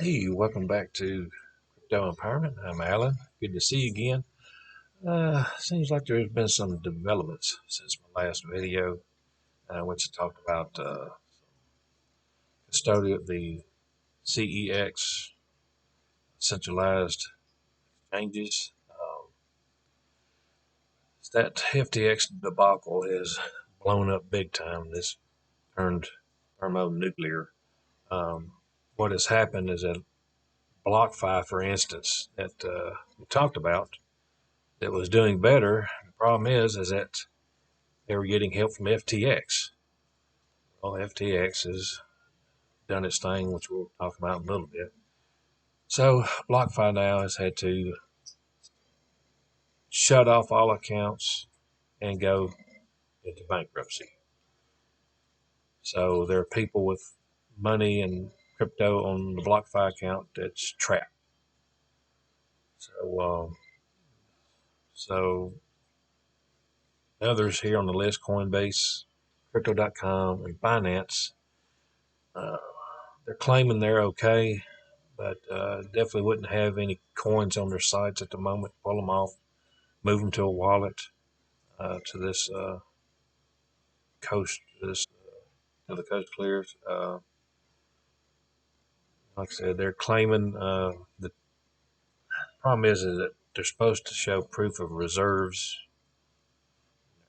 Hey, welcome back to Crypto Empowerment. I'm Alan. Good to see you again. Seems like there's been some developments since my last video, which talked about custodial, the CEX centralized changes. That FTX debacle has blown up big time. This turned thermonuclear. Um, what has happened is that BlockFi, for instance, that we talked about, that was doing better. The problem is that they were getting help from FTX. Well, FTX has done its thing, which we'll talk about in a little bit. So BlockFi now has had to shut off all accounts and go into bankruptcy. So there are people with money and crypto on the BlockFi account that's trapped. So, so others here on the list: Coinbase, Crypto.com, and Binance. Uh, they're claiming they're okay, but definitely wouldn't have any coins on their sites at the moment. Pull them off, move them to a wallet, to this coast, to the coast clears. Like I said, they're claiming the problem is that they're supposed to show proof of reserves,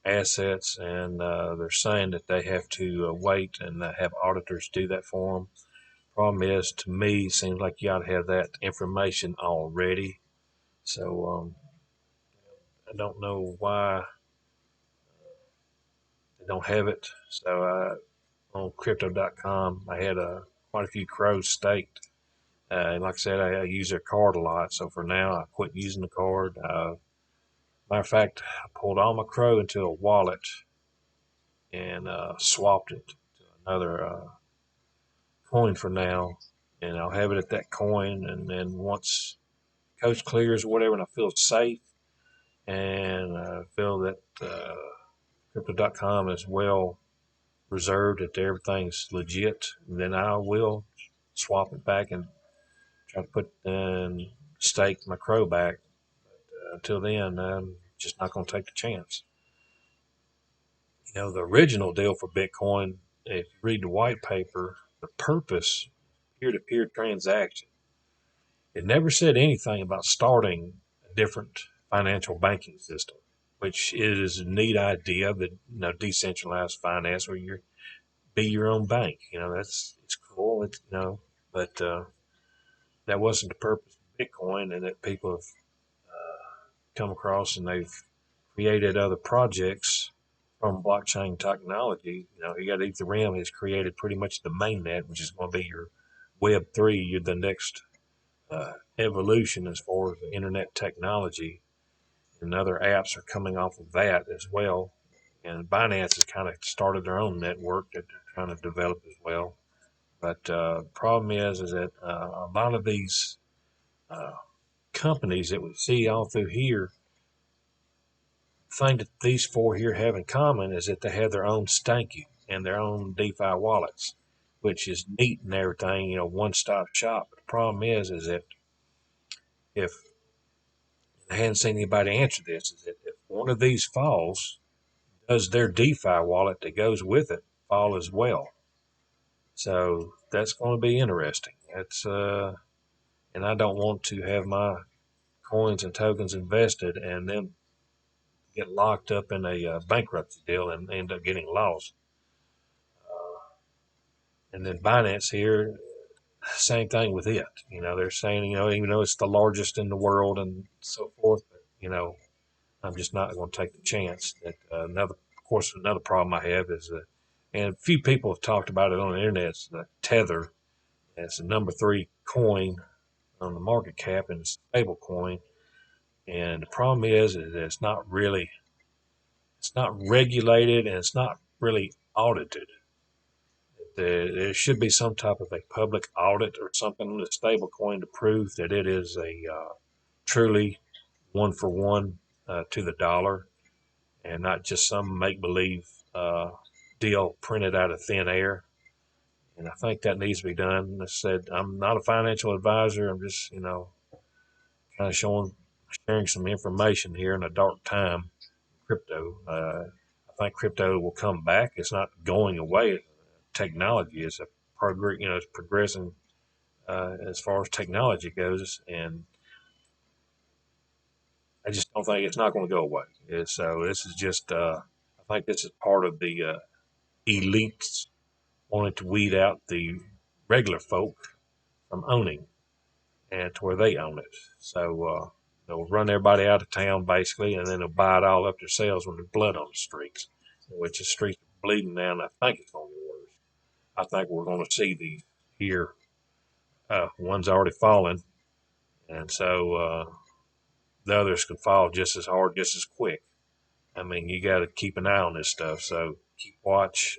assets, and they're saying that they have to wait and have auditors do that for them. Problem is, to me, seems like you ought to have that information already. So I don't know why they don't have it. So on crypto.com, I had quite a few crows staked. And like I said, I use their card a lot. So for now, I quit using the card. Matter of fact, I pulled all my crow into a wallet and swapped it to another coin for now. And I'll have it at that coin. And then once coast clears or whatever, and I feel safe and I feel that crypto.com is well reserved, that everything's legit, then I will swap it back and try to put and stake my crow back. Until then, I'm just not going to take the chance. The original deal for Bitcoin, if you read the white paper, the purpose, peer-to-peer transaction, it never said anything about starting a different financial banking system, which is a neat idea that decentralized finance where you be your own bank. It's cool. But that wasn't the purpose of Bitcoin, and that people have come across and they've created other projects from blockchain technology. You got Ethereum has created pretty much the mainnet, which is going to be your Web3. You're the next evolution as far as the internet technology, and other apps are coming off of that as well. And Binance has kind of started their own network that they're trying to develop as well. But problem is that a lot of these uh, companies that we see all through here, the thing that these four here have in common is that they have their own staking and their own DeFi wallets, which is neat and everything, one-stop shop. But the problem is that if I hadn't seen anybody answer this, is that if one of these falls, does their DeFi wallet that goes with it fall as well? So that's going to be interesting. And I don't want to have my coins and tokens invested and then get locked up in a bankruptcy deal and end up getting lost. And then Binance here, same thing with it. They're saying, even though it's the largest in the world and so forth, but, I'm just not going to take the chance. That of course, another problem I have is, and a few people have talked about it on the internet, it's the Tether. It's the number three coin on the market cap and it's a stable coin. And the problem is that it's not regulated and it's not really audited. There should be some type of a public audit or something on the stable coin to prove that it is a truly one for one to the dollar and not just some make believe deal printed out of thin air. And I think that needs to be done. I said, I'm not a financial advisor. I'm just, kind of sharing some information here in a dark time. Crypto. I think crypto will come back. It's not going away. Technology is it's progressing as far as technology goes, and I just don't think it's not going to go away. So this is just, I think this is part of the elites wanting to weed out the regular folk from owning and to where they own it. So they'll run everybody out of town basically, and then they'll buy it all up themselves when there's blood on the streets, which the streets are bleeding now, and I think it's going to get worse. I think we're going to see these here. One's already fallen, and so the others can fall just as hard, just as quick. I mean, you got to keep an eye on this stuff. So keep watch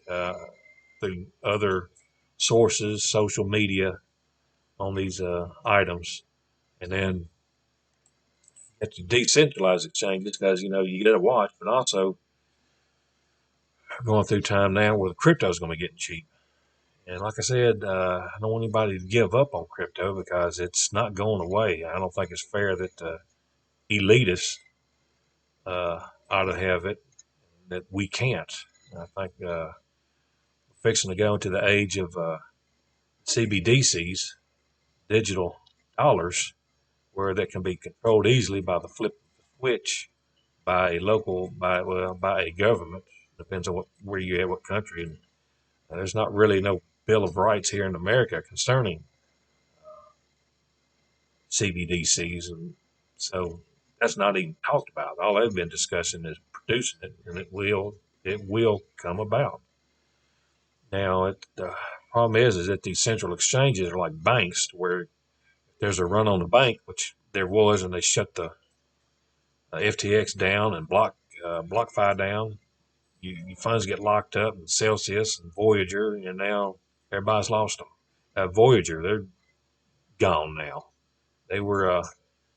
through other sources, social media on these items, and then at the decentralized exchanges because you got to watch, but also going through time now where the crypto is going to be getting cheap. And like I said, I don't want anybody to give up on crypto because it's not going away. I don't think it's fair that elitists ought to have it, that we can't. I think we're fixing to go into the age of CBDCs, digital dollars, where that can be controlled easily by the flip of the switch by a local, by a government. Depends on where you're at, what country. And there's not really no Bill of Rights here in America concerning CBDCs, and so that's not even talked about. All they've been discussing is producing it, and it will come about. Now, the problem is that these central exchanges are like banks, where there's a run on the bank, which there was, and they shut the FTX down and BlockFi down. Your funds get locked up in Celsius and Voyager, and now everybody's lost them. Voyager, they're gone now. They were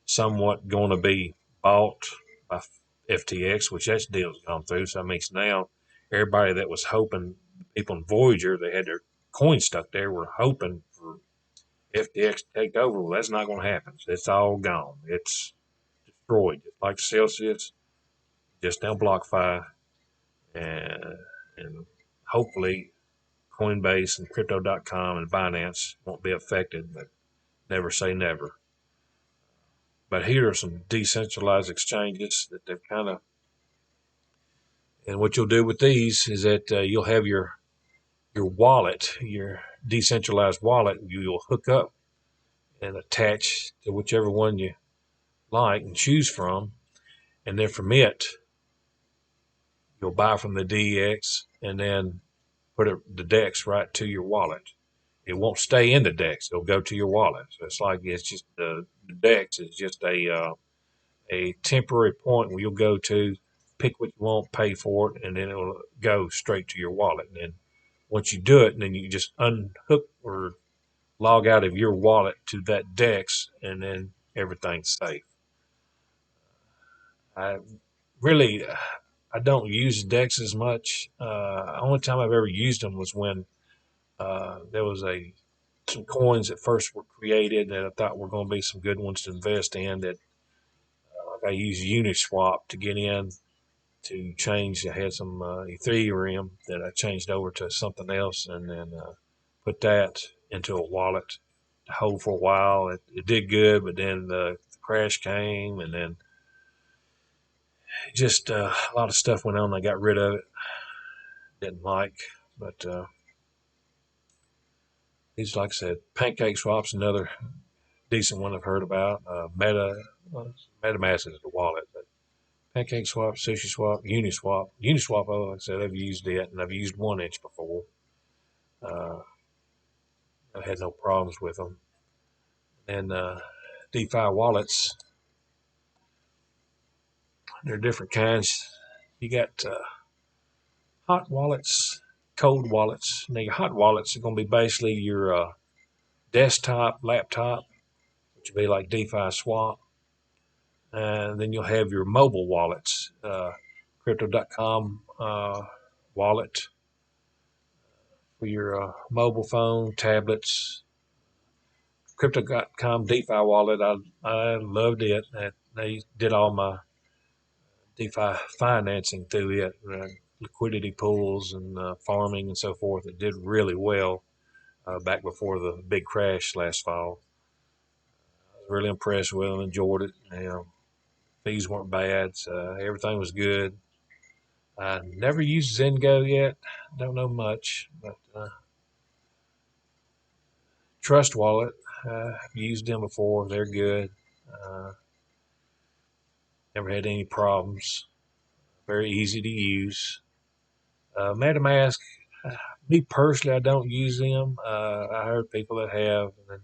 somewhat going to be bought by FTX, which that deal's gone through. So that means now everybody that was hoping, people in Voyager, they had their coin stuck there, were hoping for FTX to take over. Well, that's not going to happen. It's all gone. It's destroyed, just like Celsius, just now BlockFi, and, and hopefully Coinbase and Crypto.com and Binance won't be affected, but never say never. But here are some decentralized exchanges that they've kind of, and what you'll do with these is that you'll have your wallet, your decentralized wallet, you'll hook up and attach to whichever one you like and choose from, and then from it, you'll buy from the DEX and then put the DEX right to your wallet. It won't stay in the DEX; it'll go to your wallet. So it's just the DEX is just a temporary point where you'll go to, pick what you want, pay for it, and then it'll go straight to your wallet. And then once you do it, and then you just unhook or log out of your wallet to that DEX, and then everything's safe. I really, I don't use DEX as much. Only time I've ever used them was when there was some coins that first were created that I thought were going to be some good ones to invest in. That like I used Uniswap to get in to change. I had some Ethereum that I changed over to something else, and then put that into a wallet to hold for a while. It did good, but then the crash came, and then just a lot of stuff went on. I got rid of it. Didn't like, but these, like I said, Pancake Swap's another decent one I've heard about. MetaMask is the wallet, but Pancake Swap, Sushi Swap, Uniswap. Uniswap, like I said, I've used it, and I've used 1inch before. Uh, I had no problems with them. And DeFi wallets, there are different kinds. You got hot wallets, cold wallets. Now, your hot wallets are going to be basically your desktop, laptop, which would be like DeFi Swap. And then you'll have your mobile wallets, Crypto.com wallet, for your mobile phone, tablets. Crypto.com DeFi wallet, I loved it. They did all my DeFi financing through it, liquidity pools and farming and so forth. It did really well back before the big crash last fall. I was really impressed with them, enjoyed it. Fees weren't bad, so everything was good. I never used Zengo yet. Don't know much, but Trust Wallet, I've used them before. They're good. Uh, Never had any problems. Very easy to use. MetaMask, uh, me personally, I don't use them. I heard people that have. And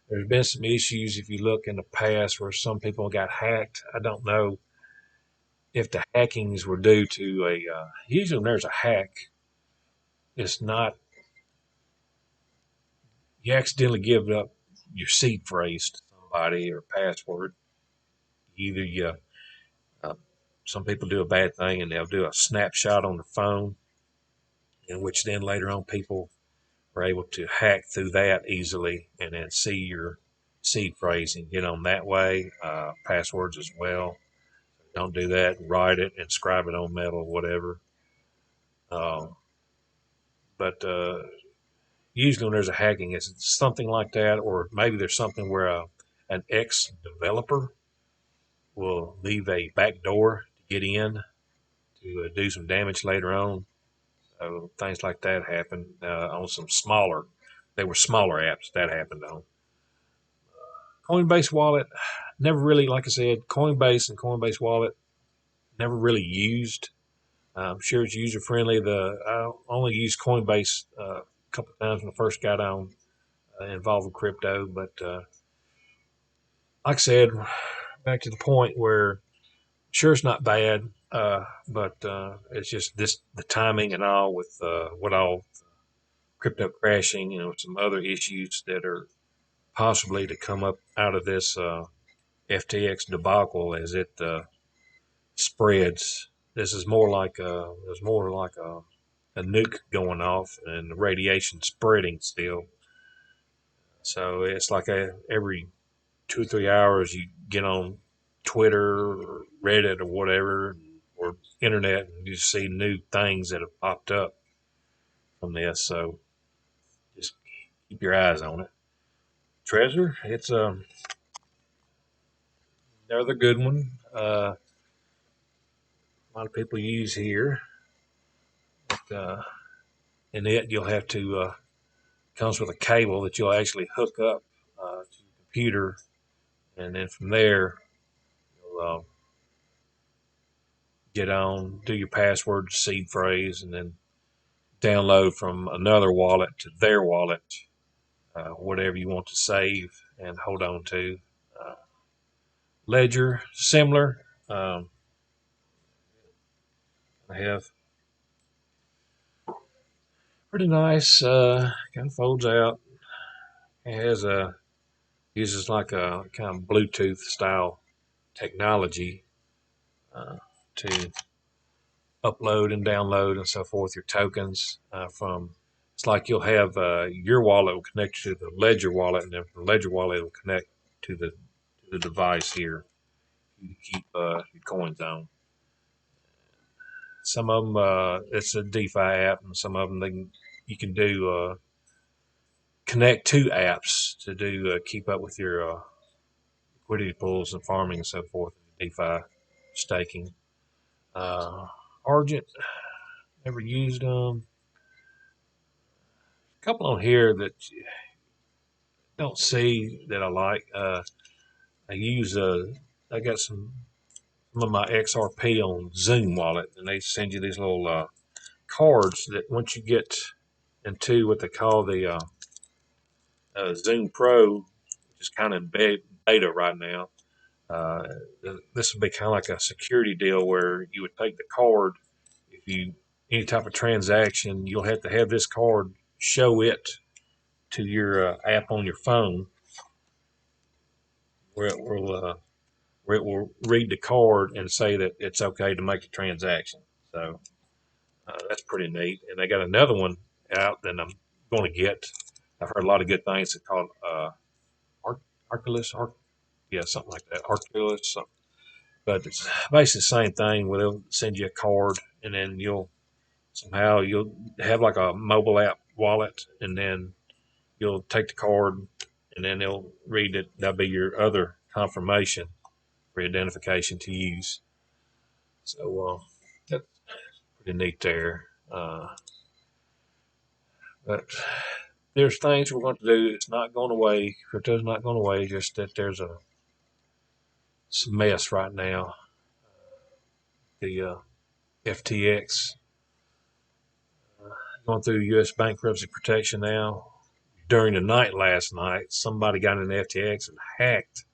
there's been some issues if you look in the past where some people got hacked. I don't know if the hackings were due to usually when there's a hack, it's not, you accidentally give up your seed phrase to somebody or password. Either you, uh, some people do a bad thing and they'll do a snapshot on the phone, in which then later on people are able to hack through that easily and then see your seed phrase and get on that way. Passwords as well. Don't do that. Write it, inscribe it on metal, whatever. Uh, but usually when there's a hacking, it's something like that, or maybe there's something where an ex developer will leave a back door to get in to do some damage later on. So things like that happen on some smaller. They were smaller apps that happened on. Coinbase Wallet, never really, like I said, Coinbase and Coinbase Wallet, never really used. I'm sure it's user friendly. I only used Coinbase a couple of times when I first got on involved with crypto, but like I said, back to the point where sure it's not bad, but it's just this the timing and all with what all crypto crashing, some other issues that are possibly to come up out of this FTX debacle as it spreads. This is more like there's more like a nuke going off and the radiation spreading still. So it's like every 2 or 3 hours you get on Twitter or Reddit or whatever or internet and you see new things that have popped up from this. So just keep your eyes on it. Trezor, it's another good one. A lot of people use here. But, in it, you'll have to comes with a cable that you'll actually hook up to your computer, and then from there you'll get on, do your password, seed phrase, and then download from another wallet to their wallet whatever you want to save and hold on to. Uh, Ledger, similar. I have pretty nice. Kind of folds out. It has a uses like a kind of Bluetooth style technology to upload and download and so forth your tokens from. It's like you'll have your wallet will connect to the Ledger wallet, and then from the Ledger wallet it will connect to the device here. You keep your coins on. Some of them it's a DeFi app, and some of them you can do connect to apps to do keep up with your liquidity pools and farming and so forth. DeFi staking. Uh, Argent, never used them. A couple on here that don't see that I like. I use I got some of my XRP on Zoom wallet, and they send you these little cards that once you get into what they call the Zoom Pro, which is kind of beta right now. Uh, this would be kind of like a security deal where you would take the card if you any type of transaction, you'll have to have this card show it to your app on your phone where it will read the card and say that it's okay to make a transaction. So that's pretty neat. And they got another one out than I'm going to get. I've heard a lot of good things. It's called Arculus, yeah, something like that, Arculus. Something. But it's basically the same thing. Where they'll send you a card, and then you'll have like a mobile app wallet, and then you'll take the card, and then they'll read it. That'll be your other confirmation for identification to use. So that's pretty neat there. But there's things we're going to do. It's not going away. Crypto's not going away. Just that there's some mess right now. The FTX going through U.S. bankruptcy protection now. During the night last night, somebody got into FTX and hacked.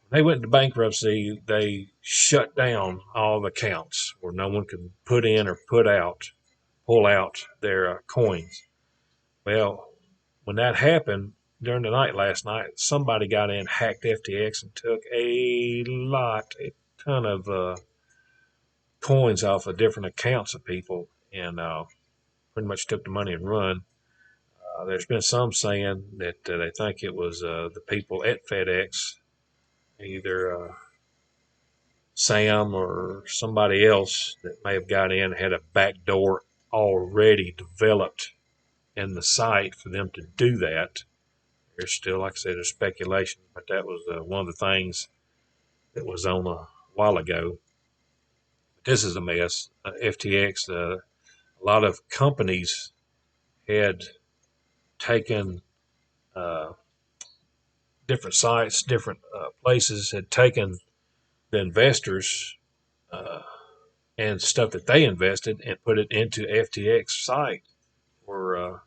When they went into bankruptcy, they shut down all the accounts where no one could put in or pull out their coins. Well, when that happened during the night last night, somebody got in, hacked FTX, and took a ton of coins off of different accounts of people, and pretty much took the money and run. There's been some saying that they think it was the people at FedEx, either Sam or somebody else that may have got in, had a back door already developed in the site for them to do that. There's still, like I said, there's speculation, but that was one of the things that was on a while ago. This is a mess. FTX, a lot of companies had taken uh, different sites, different places, had taken the investors uh, and stuff that they invested and put it into FTX site for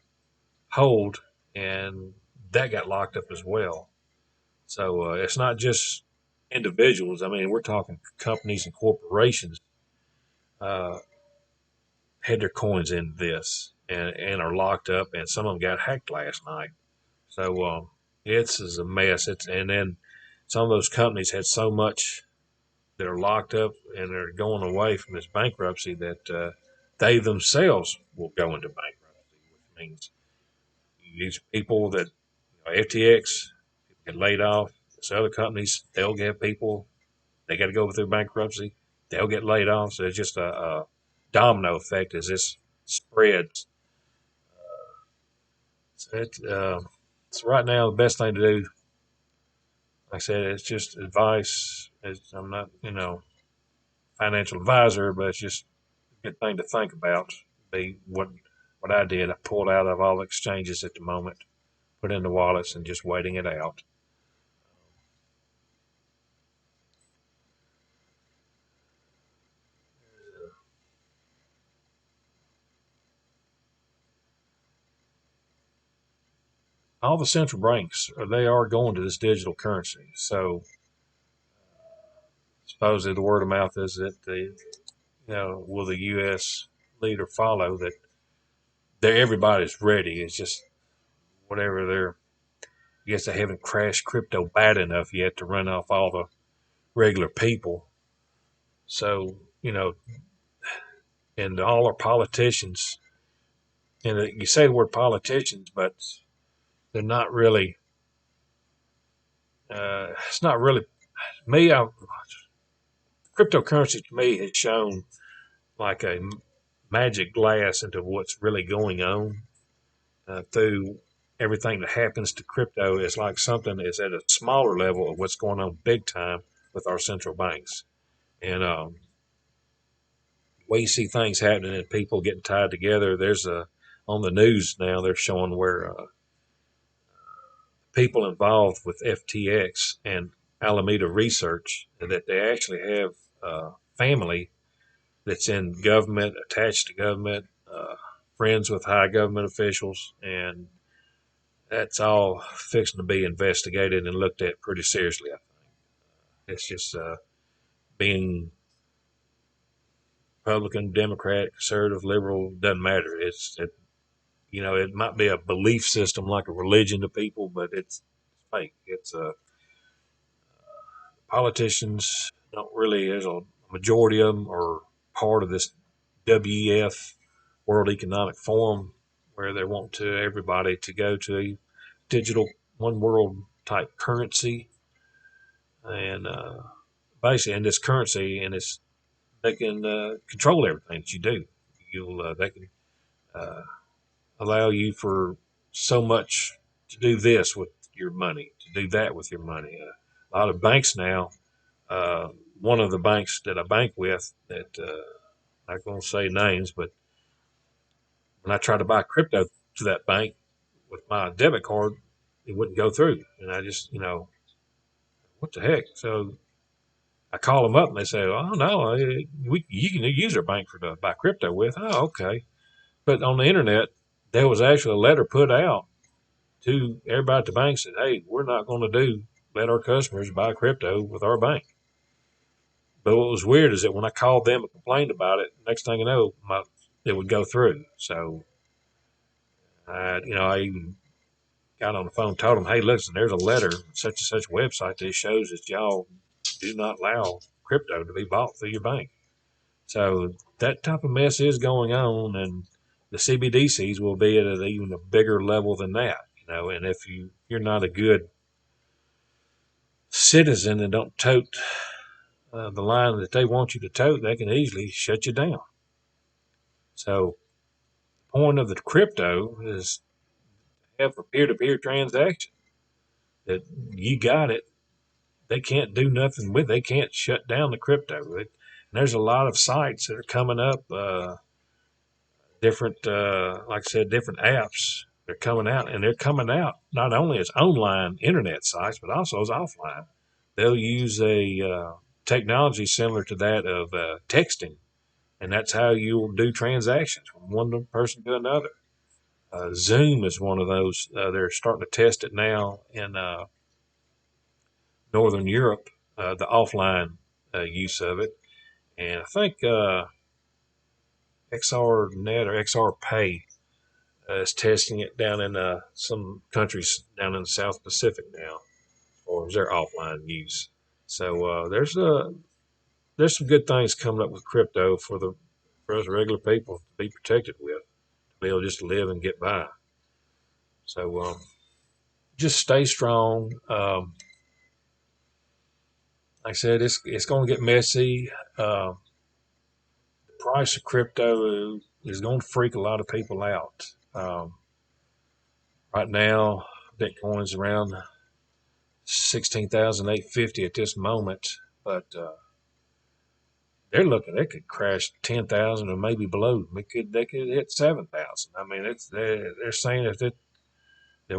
hold, and that got locked up as well. So it's not just individuals. I mean, we're talking companies and corporations uh, had their coins in this and are locked up, and some of them got hacked last night. So it's is a mess. It's and then some of those companies had so much that are locked up and they're going away from this bankruptcy that they themselves will go into bankruptcy, which means these people that FTX get laid off. These other companies they'll get people they got to go through bankruptcy. They'll get laid off. So it's just a domino effect as this spreads. So it's right now the best thing to do. Like I said, it's just advice. I'm not, financial advisor, but it's just a good thing to think about. Be what I did. I pulled out of all exchanges at the moment, put in the wallets, and just waiting it out. All the central banks they are going to this digital currency. So supposedly the word of mouth is that will the U.S. leader follow that? Everybody's ready. It's just whatever they're. I guess they haven't crashed crypto bad enough yet to run off all the regular people. So and all our politicians, and you say the word politicians, but they're not really. It's not really me. Cryptocurrency to me has shown like a magic glass into what's really going on through everything that happens to crypto. Is like something is at a smaller level of what's going on big time with our central banks. And we see things happening and people getting tied together. There's a on the news now. They're showing where people involved with FTX and Alameda Research that they actually have family that's in government, attached to government, friends with high government officials, and that's all fixing to be investigated and looked at pretty seriously. I think it's just being Republican, Democrat, conservative, liberal doesn't matter. It might be a belief system like a religion to people, but it's fake. It's politicians don't really. There's a majority of them are part of this WEF World Economic Forum, where they want to everybody to go to a digital one world type currency, and basically in this currency, and it's they can control everything that you do. They can uh, allow you for so much to do this with your money, to do that with your money. A lot of banks now. Uh, One of the banks that I bank with, that I'm not going to say names, but when I tried to buy crypto to that bank with my debit card, it wouldn't go through, and I just, what the heck? So I call them up and they say, "Oh no, you can use our bank for to buy crypto with." Oh, okay. But on the internet, there was actually a letter put out to everybody at the bank said, "Hey, we're not going to let our customers buy crypto with our bank." But what was weird is that when I called them and complained about it, next thing you know, it would go through. So I even got on the phone, and told them, "Hey, listen, there's a letter, such and such website that shows that y'all do not allow crypto to be bought through your bank." So that type of mess is going on, and the CBDCs will be at an even a bigger level than that. And if you're not a good citizen and don't tote the line that they want you to tote, they can easily shut you down. So the point of the crypto is to have a peer-to-peer transaction that you got it. They can't do nothing with. They can't shut down the crypto. And there's a lot of sites that are coming up. Different, like I said, different apps. They're coming out, and they're coming out not only as online internet sites, but also as offline. They'll use a technology similar to that of texting, and that's how you'll do transactions from one person to another. Zoom is one of those. They're starting to test it now in Northern Europe, the offline use of it. And I think XRNet or XR Pay is testing it down in some countries down in the South Pacific now, or is their offline use. So there's some good things coming up with crypto for us regular people to be protected with, to be able just to live and get by. So just stay strong. Like I said, it's going to get messy. The price of crypto is going to freak a lot of people out. Right now, Bitcoin's around 16,850 at this moment, but they're looking. It could crash 10,000 or maybe below. They could hit 7,000. I mean, they're saying that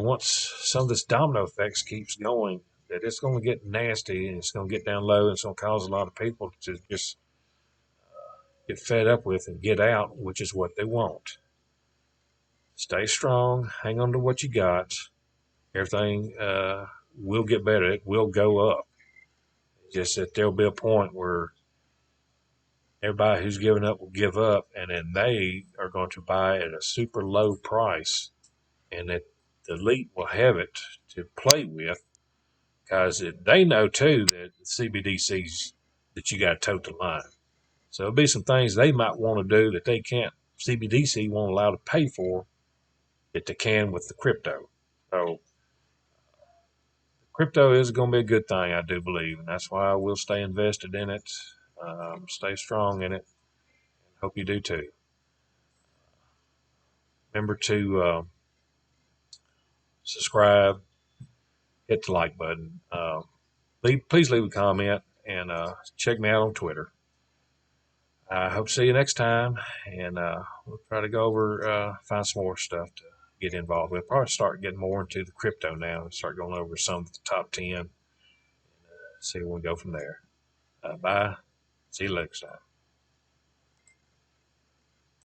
once some of this domino effects keeps going, that it's going to get nasty and it's going to get down low and it's going to cause a lot of people to just get fed up with and get out, which is what they want. Stay strong. Hang on to what you got. Everything will get better. It will go up. It's just that there'll be a point where everybody who's given up will give up, and then they are going to buy at a super low price, and that the elite will have it to play with because they know too that the CBDCs that you got to tote the line. So there'll be some things they might want to do that they can't. CBDC won't allow to pay for that they can with the crypto. So crypto is going to be a good thing, I do believe, and that's why I will stay invested in it, stay strong in it. Hope you do too. Remember to subscribe, hit the like button. Please leave a comment and check me out on Twitter. I hope to see you next time, and we'll try to go over, find some more stuff to get involved with. Probably start getting more into the crypto now and start going over some of the top 10, see where we go from there. Bye. See you next time.